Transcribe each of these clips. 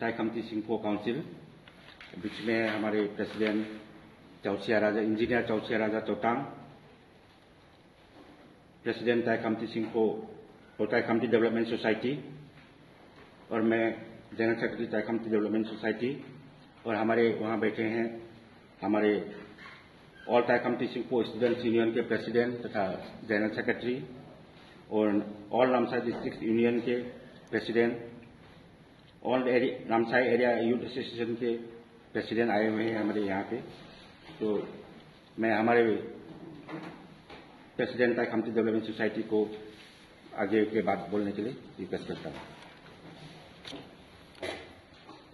ताई खमती सिंहफो काउंसिल, बीच में हमारे प्रेसिडेंट चौसिया राजा इंजीनियर चौसिया राजा चौटांग, प्रेसिडेंट ताई खमती सिंहफो और ताई खमती डेवलपमेंट सोसाइटी, और मैं जनरल सेक्रेटरी ताई खमती डेवलपमेंट सोसाइटी, और हमारे वहाँ बैठे हैं हमारे ऑल ताई खमती सिंहफो स्टूडेंट्स यूनियन के प्रेसिडेंट तथा जनरल सेक्रेटरी, और ऑल नामसाई डिस्ट्रिक्ट यूनियन के president, all Namsai area youth association के प्रेसिडेंट आए हुए हैं हमारे यहाँ पे। तो मैं हमारे प्रेसिडेंट ताई खमती डेवलपमेंट सोसाइटी को आगे के बात बोलने के लिए रिक्वेस्ट करता हूँ।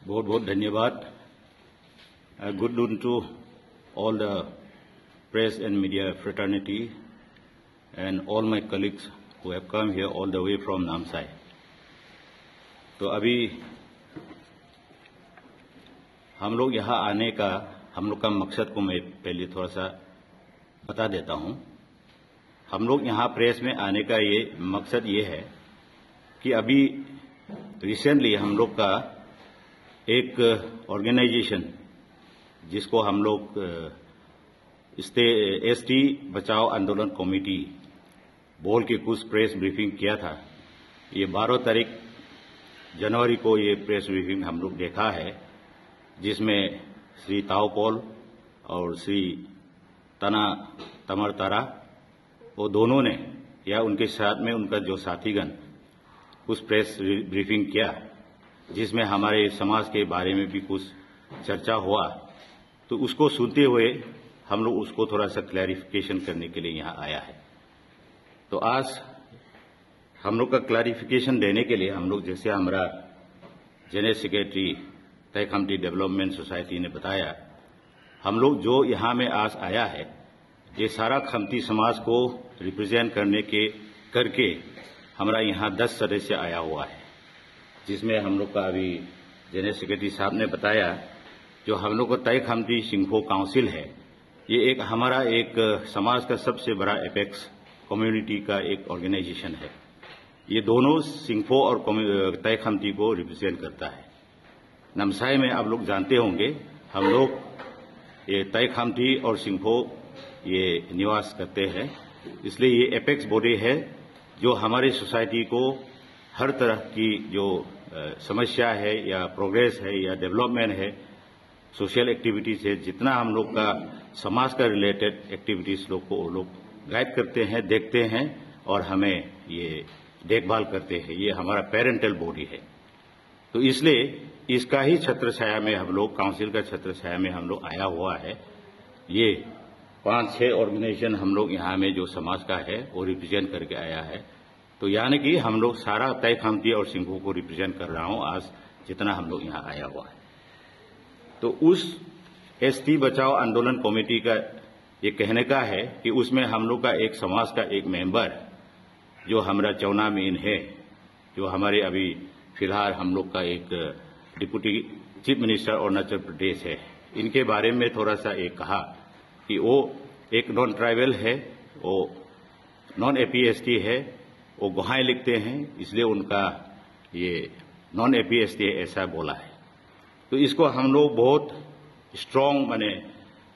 बहुत बहुत धन्यवाद। Good noon to all the press and media fraternity and all my colleagues who have come here all the way from Namsai. तो अभी हम लोग यहाँ आने का हम लोग का मकसद को मैं पहले थोड़ा सा बता देता हूँ। हम लोग यहाँ प्रेस में आने का ये मकसद ये है कि अभी रिसेंटली हम लोग का एक ऑर्गेनाइजेशन जिसको हम लोग एसटी बचाओ आंदोलन कमेटी बोल के कुछ प्रेस ब्रीफिंग किया था। ये 12 तारीख जनवरी को ये प्रेस ब्रीफिंग हम लोग देखा है, जिसमें श्री ताओपोल और श्री तना तमर तारा वो दोनों ने या उनके साथ में उनका जो साथीगण कुछ प्रेस ब्रीफिंग किया, जिसमें हमारे समाज के बारे में भी कुछ चर्चा हुआ। तो उसको सुनते हुए हम लोग उसको थोड़ा सा क्लैरिफिकेशन करने के लिए यहाँ आया है। तो आज हम लोग का क्लैरिफिकेशन देने के लिए हम लोग, जैसे हमारा जनरल सेक्रेटरी ताई खमती डेवलपमेंट सोसाइटी ने बताया, हम लोग जो यहाँ में आज आया है ये सारा खमती समाज को रिप्रेजेंट करके हमारा यहाँ 10 सदस्य आया हुआ है, जिसमें हम लोग का अभी जनरल सेक्रेटरी साहब ने बताया जो हम लोग का ताई खमती सिंहफो काउंसिल है, ये एक हमारा एक समाज का सबसे बड़ा एपेक्स कम्युनिटी का एक ऑर्गेनाइजेशन है। ये दोनों सिंहफो और ताई खमती को रिप्रेजेंट करता है। नमसाई में आप लोग जानते होंगे हम लोग ये ताई खमती और सिंहफो ये निवास करते हैं, इसलिए ये एपेक्स बॉडी है जो हमारी सोसाइटी को हर तरह की जो समस्या है या प्रोग्रेस है या डेवलपमेंट है, सोशल एक्टिविटीज है, जितना हम लोग का समाज का रिलेटेड एक्टिविटीज लोग को वो लोग गाइड करते हैं, देखते हैं और हमें ये देखभाल करते हैं। ये हमारा पेरेंटल बॉडी है। तो इसलिए इसका ही छत्र छाया में हम लोग, काउंसिल का छत्र छाया में हम लोग आया हुआ है। ये 5-6 ऑर्गेनाइजेशन हम लोग यहाँ में जो समाज का है वो रिप्रेजेंट करके आया है। तो यानी कि हम लोग सारा ताई खमती और सिंहफो को रिप्रेजेंट कर रहा हूँ आज जितना हम लोग यहाँ आया हुआ है। तो उस एसटी बचाओ आंदोलन कमेटी का ये कहने का है कि उसमें हम लोग का एक समाज का एक मेंबर जो हमारा चौना मीन है, जो हमारे अभी फिलहाल हम लोग का एक deputy chief minister Arunachal Pradesh है, इनके बारे में थोड़ा सा एक कहा कि वो एक नॉन ट्राइबल है, वो नॉन एपीएसटी है, वो गुहाएं लिखते हैं, इसलिए उनका ये नॉन एपीएसटी ऐसा बोला है। तो इसको हम लोग बहुत स्ट्रांग माने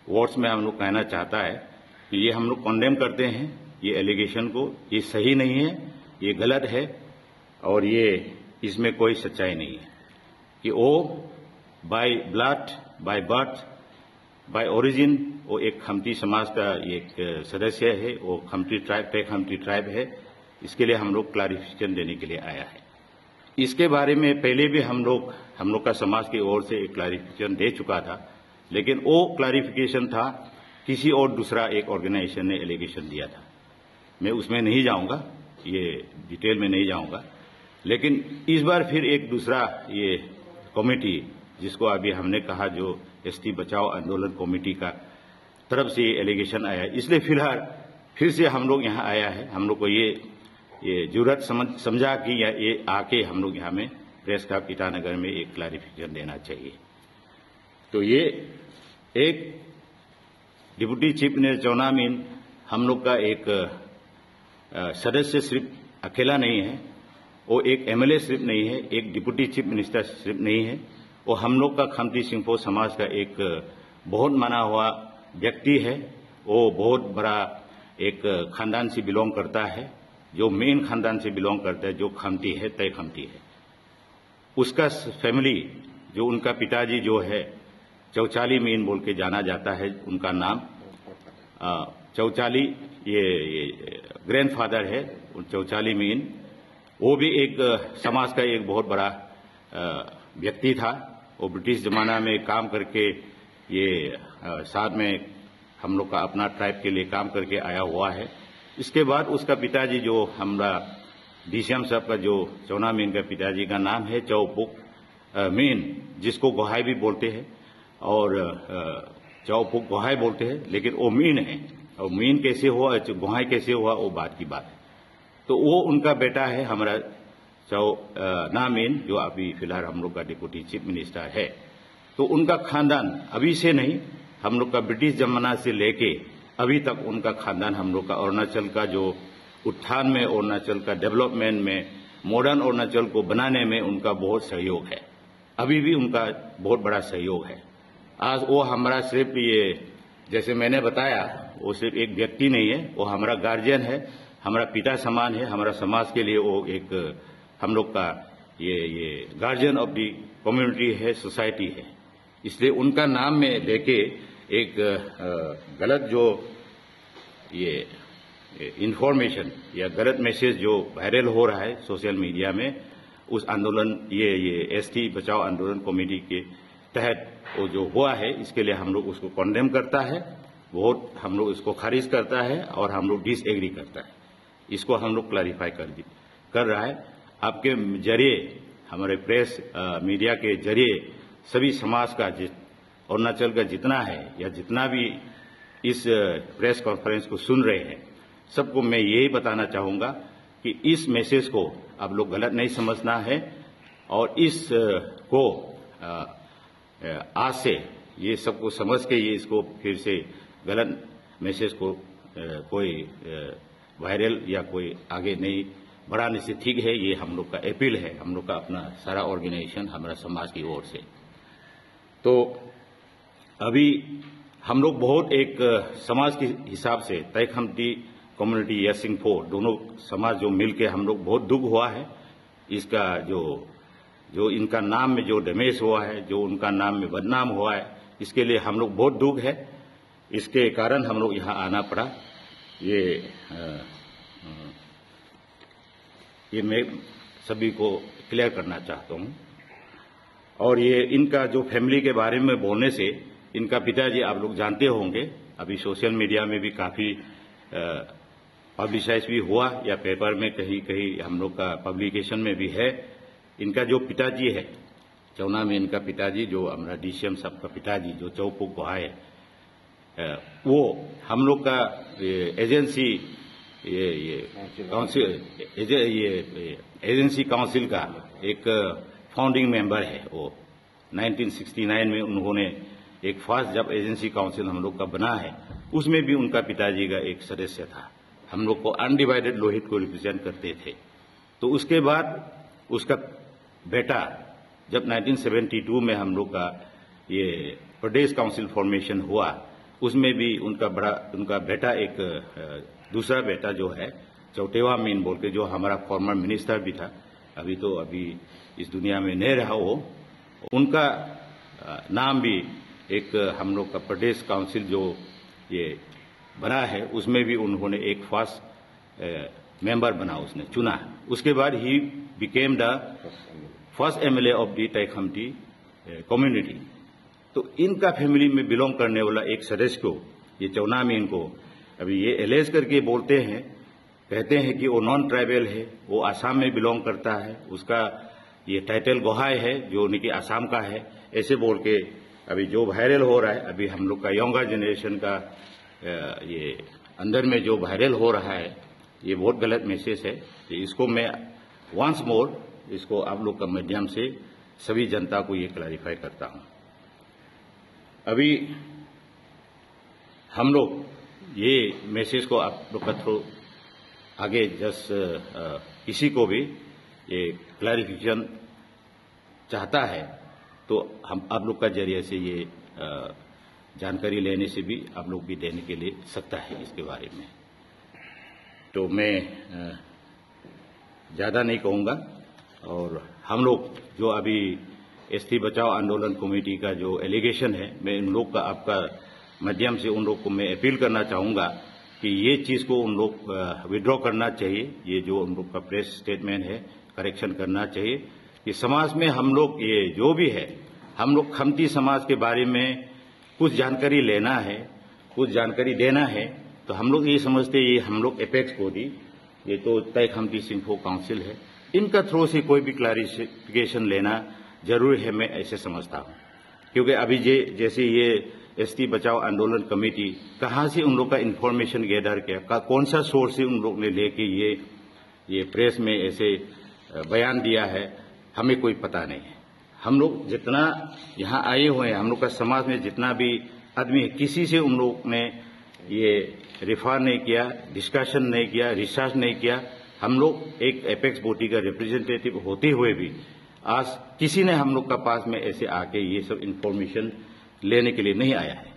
वर्ड्स में हम लोग कहना चाहता है कि ये हम लोग कॉन्डेम करते हैं ये एलिगेशन को। ये सही नहीं है, ये गलत है और ये इसमें कोई सच्चाई नहीं है कि वो by blood, by birth, by origin वो एक खमती समाज का एक सदस्य है, वो खमती ट्राइब पे खमती ट्राइब है। इसके लिए हम लोग क्लैरिफिकेशन देने के लिए आया है। इसके बारे में पहले भी हम लोग का समाज की ओर से एक क्लैरिफिकेशन दे चुका था, लेकिन वो क्लैरिफिकेशन था किसी और दूसरा एक ऑर्गेनाइजेशन ने एलिगेशन दिया था। मैं उसमें नहीं जाऊंगा, ये डिटेल में नहीं जाऊंगा, लेकिन इस बार फिर एक दूसरा ये कमेटी जिसको अभी हमने कहा जो एसटी बचाओ आंदोलन कमेटी का तरफ से ये एलिगेशन आया, इसलिए फिलहाल फिर से हम लोग यहाँ आया है। हम लोग को ये जरूरत समझा कि ये आके हम लोग यहाँ में प्रेस क्लब ईटानगर में एक क्लैरिफिकेशन देना चाहिए। तो ये एक डिप्टी चीफ मिनिस्टर चौना मीन हम लोग का एक सदस्य सिर्फ अकेला नहीं है, वो एक एमएलए सिर्फ नहीं है, एक डिप्टी चीफ मिनिस्टर सिर्फ नहीं है, वो हम लोग का खमती सिंहफो समाज का एक बहुत माना हुआ व्यक्ति है। वो बहुत बड़ा एक खानदान से बिलोंग करता है, जो मेन खानदान से बिलोंग करता है, जो खमती है, तय खमती है। उसका फैमिली, जो उनका पिताजी जो है चौचाली मीन बोल के जाना जाता है, उनका नाम चौचाली, ये ग्रैंडफादर है चौचाली मीन। वो भी एक समाज का एक बहुत बड़ा व्यक्ति था। वो ब्रिटिश जमाना में काम करके ये साथ में हम लोग का अपना ट्राइब के लिए काम करके आया हुआ है। इसके बाद उसका पिताजी, जो हमारा डीसीएम साहब का जो चौना मीन का पिताजी का नाम है चौपुक मीन, जिसको गोहाई भी बोलते हैं और चौपुक गोहाई बोलते हैं, लेकिन वो मीन है। और मीन कैसे हुआ, गोहाई कैसे हुआ, वो बात की बात है। तो वो उनका बेटा है हमारा चौना मीन, जो अभी फिलहाल हम लोग का डिप्टी चीफ मिनिस्टर है। तो उनका खानदान अभी से नहीं, हम लोग का ब्रिटिश जमाना से लेके अभी तक उनका खानदान हम लोग का अरुणाचल का जो उत्थान में, अरुणाचल का डेवलपमेंट में, मॉडर्न अरुणाचल को बनाने में उनका बहुत सहयोग है। अभी भी उनका बहुत बड़ा सहयोग है। आज वो हमारा सिर्फ ये, जैसे मैंने बताया, वो सिर्फ एक व्यक्ति नहीं है, वो हमारा गार्जियन है, हमारा पिता समान है। हमारा समाज के लिए वो एक हम लोग का ये गार्जियन ऑफ दी कम्युनिटी है, सोसाइटी है। इसलिए उनका नाम में लेके एक गलत जो ये इंफॉर्मेशन या गलत मैसेज जो वायरल हो रहा है सोशल मीडिया में, उस आंदोलन ये एसटी बचाओ आंदोलन कमेटी के तहत वो जो हुआ है, इसके लिए हम लोग उसको कॉन्डेम करता है, बहुत हम लोग इसको खारिज करता है और हम लोग डिसएग्री करता है। इसको हम लोग क्लैरिफाई कर रहा है। आपके जरिए, हमारे प्रेस मीडिया के जरिए सभी समाज का, अरुणाचल का जितना है या जितना भी इस प्रेस कॉन्फ्रेंस को सुन रहे हैं, सबको मैं यही बताना चाहूंगा कि इस मैसेज को आप लोग गलत नहीं समझना है और इस को आज से ये सबको समझ के ये इसको फिर से गलत मैसेज को कोई वायरल या कोई आगे नहीं बढ़ाने से ठीक है। ये हम लोग का अपील है, हम लोग का अपना सारा ऑर्गेनाइजेशन, हमारा समाज की ओर से। तो अभी हम लोग बहुत एक समाज के हिसाब से तय खमती कम्युनिटी या सिंहफो दोनों समाज जो मिलके हम लोग बहुत दुख हुआ है। इसका जो इनका नाम में जो डैमेज हुआ है, जो उनका नाम में बदनाम हुआ है, इसके लिए हम लोग बहुत दुख है। इसके कारण हम लोग यहाँ आना पड़ा। ये मैं सभी को क्लियर करना चाहता हूँ। और ये इनका जो फैमिली के बारे में बोलने से, इनका पिताजी आप लोग जानते होंगे, अभी सोशल मीडिया में भी काफी पब्लिसाइज भी हुआ या पेपर में कहीं कहीं हम लोग का पब्लिकेशन में भी है। इनका जो पिताजी है, चौना में इनका पिताजी, जो हमारा डीसीएम साहब का पिताजी, जो चौपुक गोहाई है, वो हम लोग का एजेंसी एजेंसी काउंसिल का एक फाउंडिंग मेंबर है। वो 1969 में उन्होंने एक फर्स्ट जब एजेंसी काउंसिल हम लोग का बना है, उसमें भी उनका पिताजी का एक सदस्य था। हम लोग को अनडिवाइडेड लोहित को रिप्रेजेंट करते थे। तो उसके बाद उसका बेटा, जब 1972 में हम लोग का ये प्रदेश काउंसिल फॉर्मेशन हुआ, उसमें भी उनका बेटा, एक दूसरा बेटा जो है चौटेवा मीन बोल के, जो हमारा फॉर्मर मिनिस्टर भी था, अभी इस दुनिया में नहीं रहा, वो उनका नाम भी एक हम लोग का प्रदेश काउंसिल जो ये बना है, उसमें भी उन्होंने एक फर्स्ट मेंबर बना, उसने चुना। उसके बाद he became the first MLA of the तय खमती कम्युनिटी। तो इनका फैमिली में बिलोंग करने वाला एक सदस्य को, ये चौना मीन को, अभी ये एलेज करके बोलते हैं, कहते हैं कि वो नॉन ट्राइबल है, वो आसाम में बिलोंग करता है, उसका ये टाइटल गोहाई है जो उनकी आसाम का है, ऐसे बोल के अभी जो वायरल हो रहा है, अभी हम लोग का यंगर जनरेशन का ये अंदर में जो वायरल हो रहा है, ये बहुत गलत मैसेज है। तो इसको मैं वंस मोर इसको आप लोग का माध्यम से सभी जनता को ये क्लैरिफाई करता हूं। अभी हम लोग ये मैसेज को आप लोग का थ्रू आगे किसी को भी ये क्लैरिफिकेशन चाहता है तो हम आप लोग का जरिए से ये जानकारी लेने से भी आप लोग भी देने के लिए सकता है इसके बारे में। तो मैं ज़्यादा नहीं कहूँगा, और हम लोग जो अभी एसटी बचाओ आंदोलन कमेटी का जो एलिगेशन है, मैं उन लोग का आपका माध्यम से उन लोग को मैं अपील करना चाहूँगा कि ये चीज़ को उन लोग विड्रॉ करना चाहिए। ये जो उन लोग का प्रेस स्टेटमेंट है करेक्शन करना चाहिए कि समाज में हम लोग ये जो भी है, हम लोग खमती समाज के बारे में कुछ जानकारी लेना है, कुछ जानकारी देना है, तो हम लोग ये समझते हैं ये हम लोग एपेक्स बॉडी, ये तो तय खमती सिंफो काउंसिल है, इनका थ्रू से कोई भी क्लैरिफिकेशन लेना जरूरी है, मैं ऐसे समझता हूँ। क्योंकि अभी जैसे ये एसटी बचाओ आंदोलन कमेटी कहाँ से उन लोग का इन्फॉर्मेशन गैदर किया, कौन सा सोर्स से उन लोग ने लेके ये प्रेस में ऐसे बयान दिया है, हमें कोई पता नहीं है। हम लोग जितना यहाँ आए हुए हैं, हम लोग का समाज में जितना भी आदमी है, किसी से उन लोग ने ये रेफर नहीं किया, डिस्कशन नहीं किया, रिसर्च नहीं किया। हम लोग एक एपेक्स बॉडी का रिप्रेजेंटेटिव होते हुए भी आज किसी ने हम लोग का पास में ऐसे आके ये सब इन्फॉर्मेशन लेने के लिए नहीं आया है।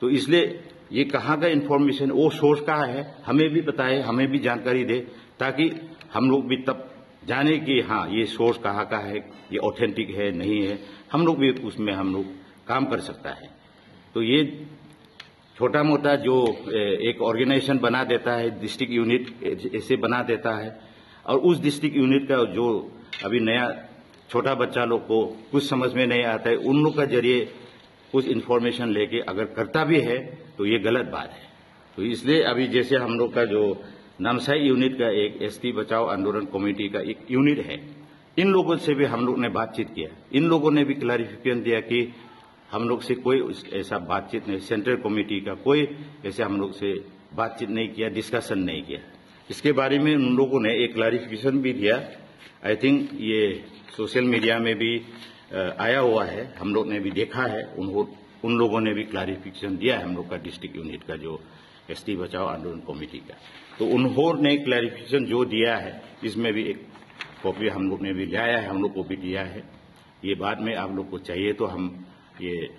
तो इसलिए ये कहाँ का इन्फॉर्मेशन, वो सोर्स कहाँ है, हमें भी बताए, हमें भी जानकारी दे, ताकि हम लोग भी तब जाने कि हाँ ये सोर्स कहाँ का है, ये ऑथेंटिक है नहीं है, हम लोग भी उसमें हम लोग काम कर सकता है। तो ये छोटा मोटा जो एक ऑर्गेनाइजेशन बना देता है, डिस्ट्रिक्ट यूनिट ऐसे बना देता है, और उस डिस्ट्रिक्ट यूनिट का जो अभी नया छोटा बच्चा लोग को कुछ समझ में नहीं आता है, उन लोग का जरिए कुछ इन्फॉर्मेशन लेके अगर करता भी है तो ये गलत बात है। तो इसलिए अभी जैसे हम लोग का जो नामसाई यूनिट का एक एसटी बचाओ आंदोलन कमेटी का एक यूनिट है, इन लोगों से भी हम लोग ने बातचीत किया, इन लोगों ने भी क्लैरिफिकेशन दिया कि हम लोग से कोई ऐसा बातचीत नहीं, सेंट्रल कमेटी का कोई ऐसे हम लोग से बातचीत नहीं किया, डिस्कशन नहीं किया। इसके बारे में उन लोगों ने एक क्लैरिफिकेशन भी दिया। आई थिंक ये सोशल मीडिया में भी आया हुआ है, हम लोग ने भी देखा है, उन लोगों ने भी क्लैरिफिकेशन दिया है हम लोग का डिस्ट्रिक्ट यूनिट का जो एसटी बचाओ आंदोलन कमेटी का। तो उन्होंने क्लैरिफिकेशन जो दिया है, इसमें भी एक कॉपी हम लोग ने भी लाया है, हम लोग को भी दिया है। ये बाद में आप लोग को चाहिए तो हम ये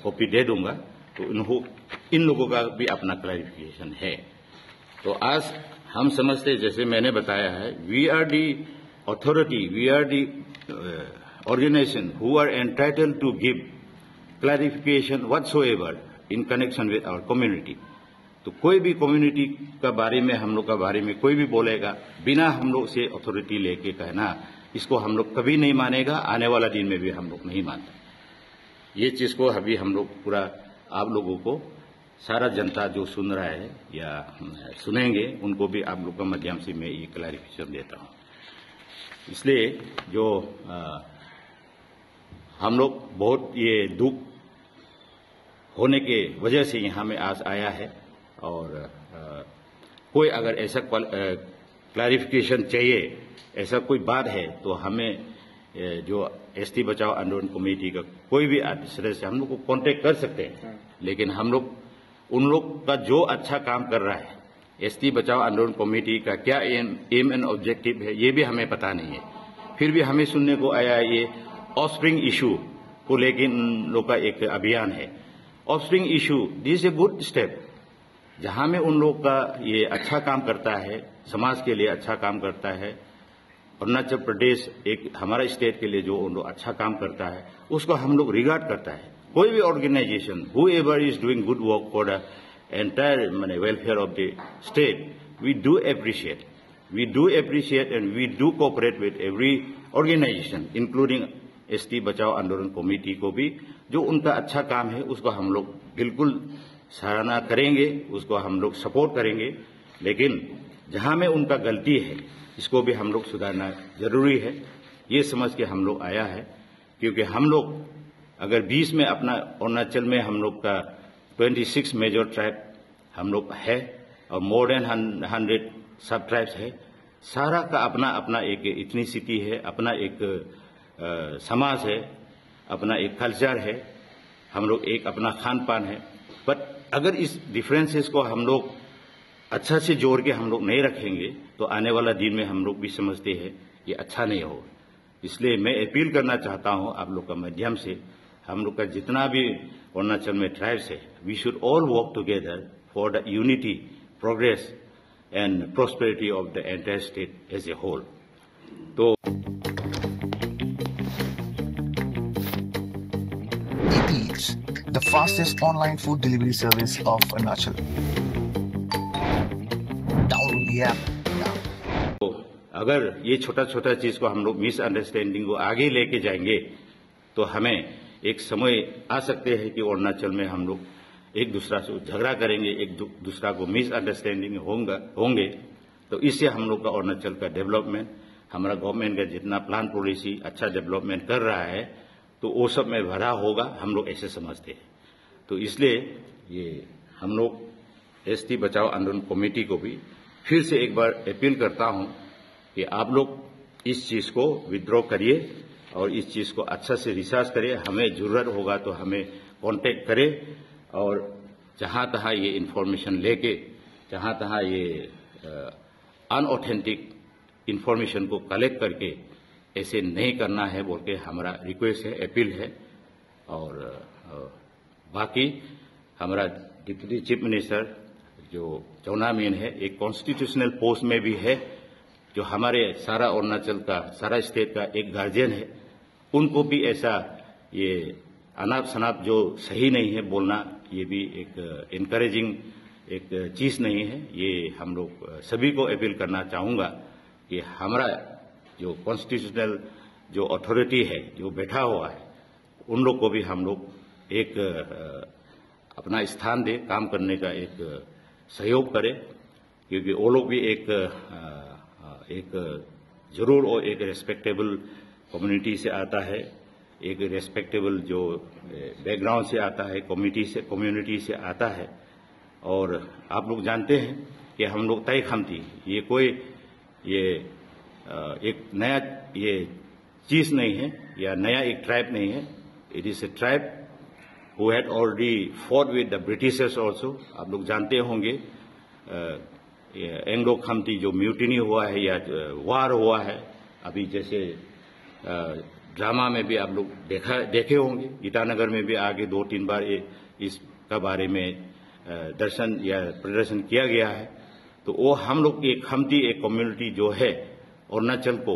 कॉपी दे दूंगा। तो इन लोगों का भी अपना क्लैरिफिकेशन है। तो आज हम समझते, जैसे मैंने बताया है, we are the authority, we are the organization who are entitled to give clarification whatsoever in connection with our community। तो कोई भी कम्युनिटी का बारे में हम लोग का बारे में कोई भी बोलेगा बिना हम लोग से अथॉरिटी लेके कहना, इसको हम लोग कभी नहीं मानेगा, आने वाला दिन में भी हम लोग नहीं मानते। ये चीज को अभी हम लोग पूरा आप लोगों को, सारा जनता जो सुन रहा है या सुनेंगे, उनको भी आप लोग के माध्यम से मैं ये क्लैरिफिकेशन देता हूँ। इसलिए जो हम लोग बहुत ये दुख होने के वजह से यहाँ में आज आया है, और कोई अगर ऐसा क्लैरिफिकेशन चाहिए, ऐसा कोई बात है, तो हमें जो एसटी बचाओ आंदोलन कमेटी का कोई भी सदस्य हम लोग को कांटेक्ट कर सकते हैं। लेकिन हम लोग उन लोग का जो अच्छा काम कर रहा है, एसटी बचाओ आंदोलन कमेटी का क्या एम एंड ऑब्जेक्टिव है, ये भी हमें पता नहीं है। फिर भी हमें सुनने को आया ये ऑफस्प्रिंग इशू को लेकर इन लोग का एक अभियान है। Offspring issue this is a good step, जहां में उन लोग का ये अच्छा काम करता है, समाज के लिए अच्छा काम करता है। अरुणाचल प्रदेश एक हमारा स्टेट के लिए जो उन लोग अच्छा काम करता है, उसको हम लोग रिगार्ड करता है। कोई भी organization whoever is doing good work for the entire welfare of the state, we do appreciate and we do cooperate with every organization including ST बचाओ आंदोलन कमेटी को भी, जो उनका अच्छा काम है उसको हम लोग बिल्कुल सराहना करेंगे, उसको हम लोग सपोर्ट करेंगे। लेकिन जहां में उनका गलती है, इसको भी हम लोग सुधारना जरूरी है, ये समझ के हम लोग आया है। क्योंकि हम लोग अगर 20 में अपना अरुणाचल में हम लोग का 26 मेजर ट्राइब हम लोग है, और मोर देन 100 सब ट्राइब्स है, सारा का अपना अपना एक इथनिसिटी है, अपना एक समाज है, अपना एक कल्चर है, हम लोग एक अपना खान पान है। बट अगर इस डिफरेंसेस को हम लोग अच्छा से जोड़ के हम लोग नहीं रखेंगे, तो आने वाला दिन में हम लोग भी समझते हैं ये अच्छा नहीं होगा। इसलिए मैं अपील करना चाहता हूं आप लोग का माध्यम से, हम लोग का जितना भी अरुणाचल में ट्राइब्स है, we should all work together for the unity, progress and prosperity of the entire state as a whole. तो Eats, the fastest online food delivery service of Arunachal. Download the app now. तो अगर ये छोटा छोटा चीज को हम लोग मिसअंडरस्टैंडिंग को आगे लेके जाएंगे तो हमें एक समय आ सकते हैं कि अरुणाचल में हम लोग एक दूसरा से झगड़ा करेंगे, एक दूसरा को मिसअंडरस्टैंडिंग होंगे। तो इससे हम लोग का अरुणाचल का डेवलपमेंट, हमारा गवर्नमेंट का जितना प्लान पॉलिसी अच्छा डेवलपमेंट कर रहा है तो वो सब में भरा होगा, हम लोग ऐसे समझते हैं। तो इसलिए ये हम लोग एसटी बचाओ आंदोलन कमेटी को भी फिर से एक बार अपील करता हूं कि आप लोग इस चीज को विथड्रॉ करिए और इस चीज को अच्छा से रिसर्च करिए। हमें जरूरत होगा तो हमें कांटेक्ट करें और जहां तहां ये इंफॉर्मेशन लेके, जहां तहां ये अनऑथेंटिक इंफॉर्मेशन को कलेक्ट करके ऐसे नहीं करना है बोल के हमारा रिक्वेस्ट है, अपील है। और बाकी हमारा डिप्टी चीफ मिनिस्टर जो चौना मीन है, एक कॉन्स्टिट्यूशनल पोस्ट में भी है, जो हमारे सारा अरुणाचल का, सारा स्टेट का एक गार्जियन है। उनको भी ऐसा ये अनाप शनाप जो सही नहीं है बोलना, ये भी एक इनकरेजिंग एक चीज नहीं है। ये हम लोग सभी को अपील करना चाहूंगा कि हमारा जो कॉन्स्टिट्यूशनल जो अथॉरिटी है, जो बैठा हुआ है, उन लोग को भी हम लोग एक अपना स्थान दे, काम करने का एक सहयोग करें, क्योंकि वो लोग भी एक जरूर और एक रेस्पेक्टेबल कम्युनिटी से आता है, एक रेस्पेक्टेबल जो बैकग्राउंड से आता है, कम्युनिटी से आता है। और आप लोग जानते हैं कि हम लोग तय खमती, ये कोई एक नया ये चीज नहीं है या नया एक ट्राइब नहीं है। It is a tribe who had already fought with the Britishers also. आप लोग जानते होंगे एंग्लो खमती जो म्यूटिनी हुआ है या वार हुआ है, अभी जैसे ड्रामा में भी आप लोग देखे होंगे, ईटानगर में भी आगे 2-3 बार इसका बारे में दर्शन या प्रदर्शन किया गया है। तो वो हम लोग एक खमती एक कम्युनिटी जो है अरुणाचल को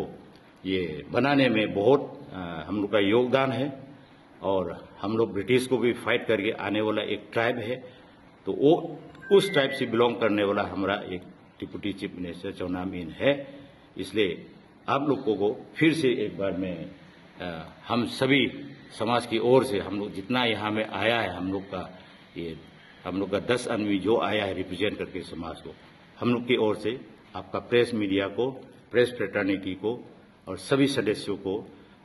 ये बनाने में बहुत हम लोग का योगदान है। और हम लोग ब्रिटिश को भी फाइट करके आने वाला एक ट्राइब है। तो वो उस ट्राइब से बिलोंग करने वाला हमारा एक डिप्टी चीफ मिनिस्टर चौना मीन है। इसलिए आप लोगों को फिर से एक बार में हम सभी समाज की ओर से, हम लोग जितना यहाँ में आया है, हम लोग का 10 आदमी जो आया है रिप्रेजेंट करके समाज को, हम लोग की ओर से आपका प्रेस मीडिया को, प्रेस फ्रेटर्निटी को और सभी सदस्यों को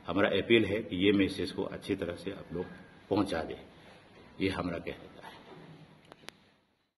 हमारा अपील है कि ये मैसेज को अच्छी तरह से आप लोग पहुंचा दें। ये हमारा कहना है।